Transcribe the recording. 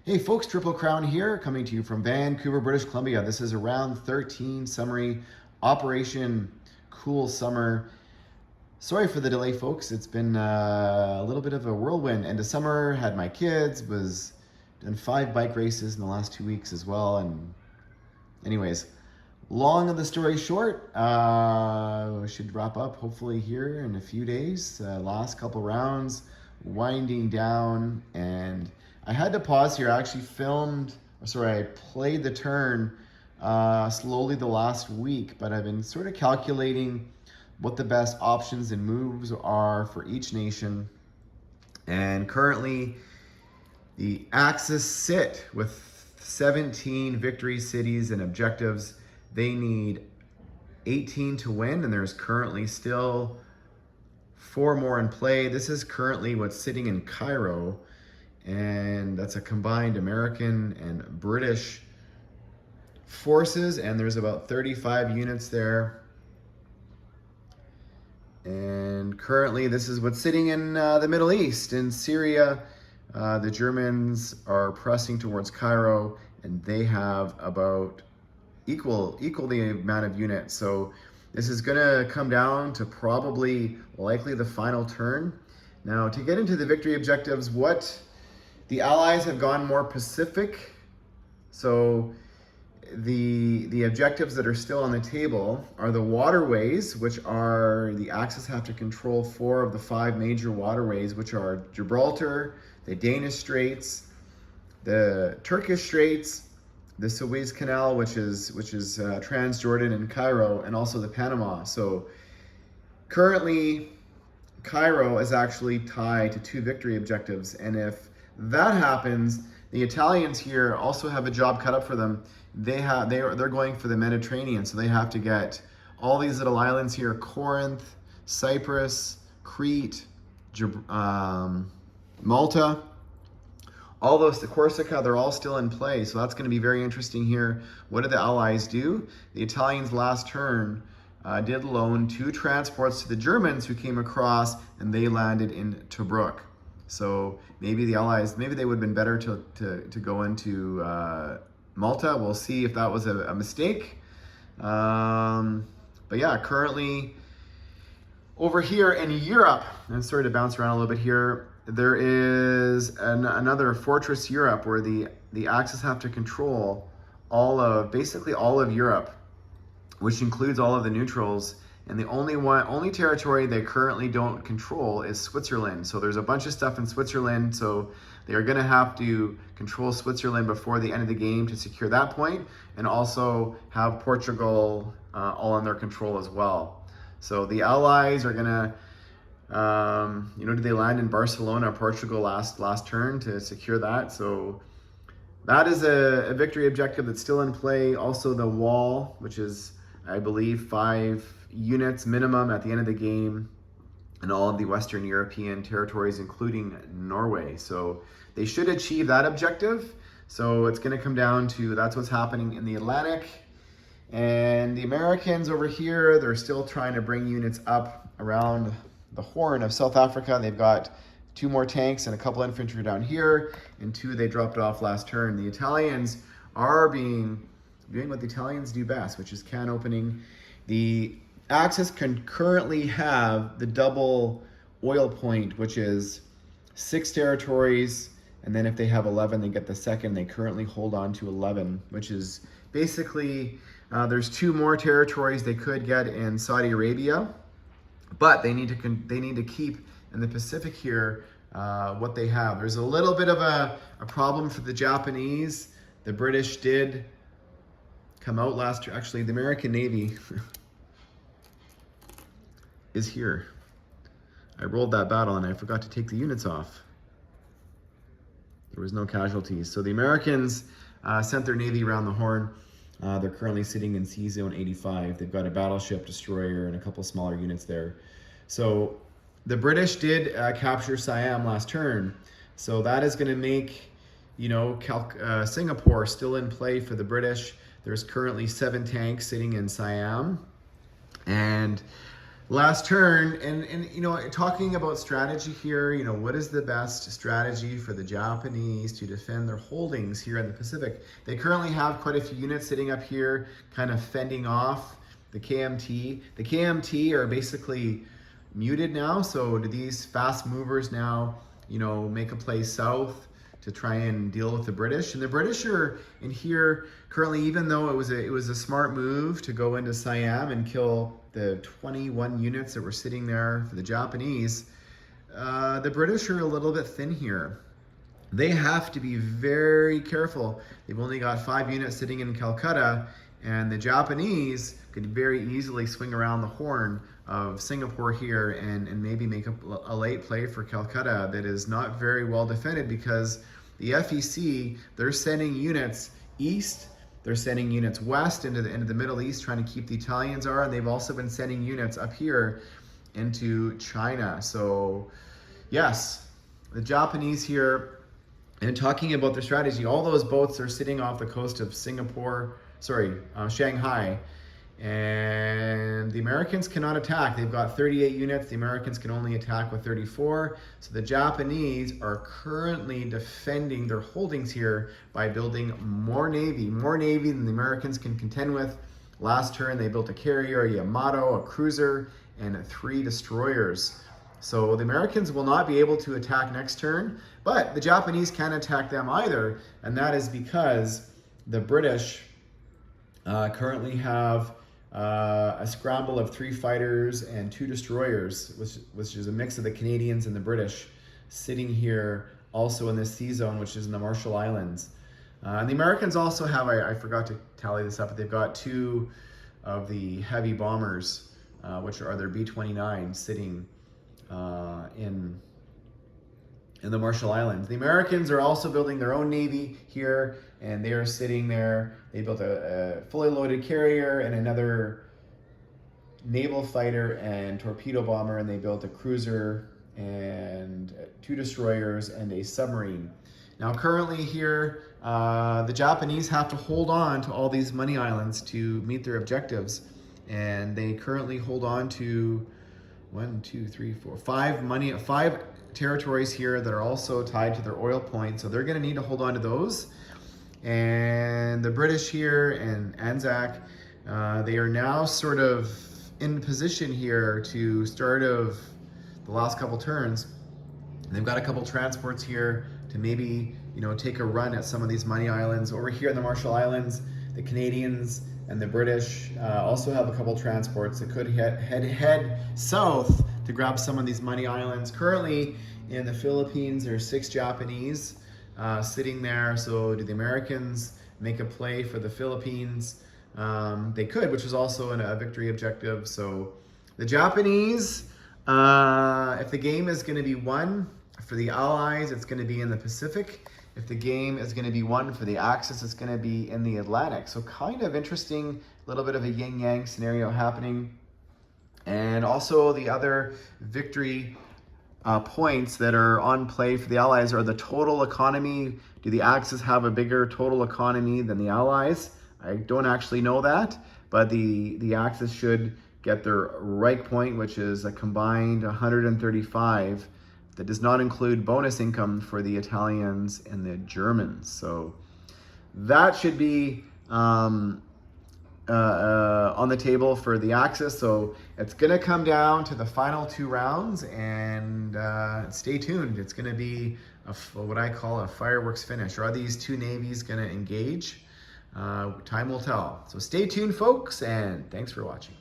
Hey folks, Triple Crown here, coming to you from Vancouver, British Columbia. This is a round 13 summary operation. Cool summer. Sorry for the delay, folks. It's been a little bit of a whirlwind. End of summer, had my kids, was done 5 bike races in the last 2 weeks as well. And anyways, long of the story short, we should wrap up hopefully here in a few days. Last couple rounds, winding down, and I had to pause here. I actually I played the turn slowly the last week, but I've been sort of calculating what the best options and moves are for each nation. And currently, the Axis sit with 17 victory cities and objectives. They need 18 to win, and there's currently still 4 more in play. This is currently what's sitting in Cairo, and that's a combined American and British forces, and there's about 35 units there. And currently this is what's sitting in the Middle East. In Syria, the Germans are pressing towards Cairo, and they have about equal the amount of units. So this is gonna come down to likely the final turn. Now, to get into the victory objectives, the Allies have gone more Pacific. So the objectives that are still on the table are the waterways, which are the Axis have to control 4 of the 5 major waterways, which are Gibraltar, the Danish Straits, the Turkish Straits, the Suez Canal, which is Transjordan and Cairo, and also the Panama. So currently, Cairo is actually tied to 2 victory objectives, and if that happens, the Italians here also have a job cut up for them. They're going for the Mediterranean, so they have to get all these little islands here: Corinth, Cyprus, Crete, Malta, all those, the Corsica, they're all still in play. So that's going to be very interesting here. What did the Allies do? The Italians last turn did loan 2 transports to the Germans, who came across and they landed in Tobruk. So maybe the Allies, maybe they would have been better to go into Malta. We'll see if that was a mistake. But yeah, currently over here in Europe, and sorry to bounce around a little bit here, there is another Fortress Europe where the Axis have to control basically all of Europe, which includes all of the neutrals. And the only territory they currently don't control is Switzerland. So there's a bunch of stuff in Switzerland. So they are going to have to control Switzerland before the end of the game to secure that point, and also have Portugal all under their control as well. So the Allies are going to, did they land in Barcelona, Portugal last turn to secure that? So that is a victory objective that's still in play. Also the wall, which is, I believe, 5 units minimum at the end of the game, and all of the Western European territories, including Norway. So they should achieve that objective. So it's going to come down to, that's what's happening in the Atlantic. And the Americans over here, they're still trying to bring units up around the Horn of South Africa. They've got 2 more tanks and a couple infantry down here, and 2 they dropped off last turn. The Italians are doing what the Italians do best, which is can opening. The Axis can currently have the double oil point, which is 6 territories, and then if they have 11, they get the second. They currently hold on to 11, which is basically, there's 2 more territories they could get in Saudi Arabia, but they need to keep in the Pacific here what they have. There's a little bit of a problem for the Japanese. The British did come out last year. Actually, the American Navy is here. I rolled that battle and I forgot to take the units off. There was no casualties. So the Americans sent their Navy around the Horn. They're currently sitting in Sea Zone 85. They've got a battleship, destroyer, and a couple smaller units there. So the British did capture Siam last turn. So that is going to make, Singapore still in play for the British. There's currently 7 tanks sitting in Siam. And last turn, and you know, talking about strategy here, you know, what is the best strategy for the Japanese to defend their holdings here in the Pacific? They currently have quite a few units sitting up here, kind of fending off the KMT. The KMT are basically muted now, so do these fast movers now, you know, make a play south to try and deal with the British? And the British are in here currently, even though it was a smart move to go into Siam and kill the 21 units that were sitting there for the Japanese, the British are a little bit thin here. They have to be very careful. They've only got 5 units sitting in Calcutta, and the Japanese could very easily swing around the horn of Singapore here and maybe make a late play for Calcutta that is not very well defended, because the FEC, they're sending units east, they're sending units west into the Middle East, trying to keep the Italians are, and they've also been sending units up here into China. So yes, the Japanese here, and talking about their strategy, all those boats are sitting off the coast of Shanghai, and the Americans cannot attack. They've got 38 units. The Americans can only attack with 34. So the Japanese are currently defending their holdings here by building more navy than the Americans can contend with. Last turn, they built a carrier, a Yamato, a cruiser, and 3 destroyers. So the Americans will not be able to attack next turn, but the Japanese can't attack them either, and that is because the British currently have a scramble of 3 fighters and 2 destroyers, which is a mix of the Canadians and the British, sitting here also in this sea zone, which is in the Marshall Islands. And the Americans also have, I forgot to tally this up, but they've got 2 of the heavy bombers, which are their B-29, sitting in the Marshall Islands. The Americans are also building their own navy here, and they are sitting there. They built a fully loaded carrier and another naval fighter and torpedo bomber, and they built a cruiser and 2 destroyers and a submarine. Now currently here, the Japanese have to hold on to all these money islands to meet their objectives, and they currently hold on to 5 territories here that are also tied to their oil points, so they're going to need to hold on to those. And the British here and Anzac, they are now sort of in position here to start of the last couple turns. They've got a couple transports here to maybe, you know, take a run at some of these money islands. Over here in the Marshall Islands, the Canadians and the British also have a couple transports that could head south to grab some of these money islands. Currently in the Philippines, there's 6 Japanese sitting there. So do the Americans make a play for the Philippines? They could, which is also a victory objective. So the Japanese, if the game is going to be won for the Allies, it's going to be in the Pacific. If the game is going to be won for the Axis, it's going to be in the Atlantic. So kind of interesting, a little bit of a yin-yang scenario happening. And also the other victory points that are on play for the Allies are the total economy. Do the Axis have a bigger total economy than the Allies? I don't actually know that, but the Axis should get their Reich point, which is a combined 135. That does not include bonus income for the Italians and the Germans. So that should be on the table for the Axis. So it's going to come down to the final 2 rounds, and stay tuned. It's going to be what I call a fireworks finish. Are these 2 navies going to engage? Time will tell. So stay tuned, folks, and thanks for watching.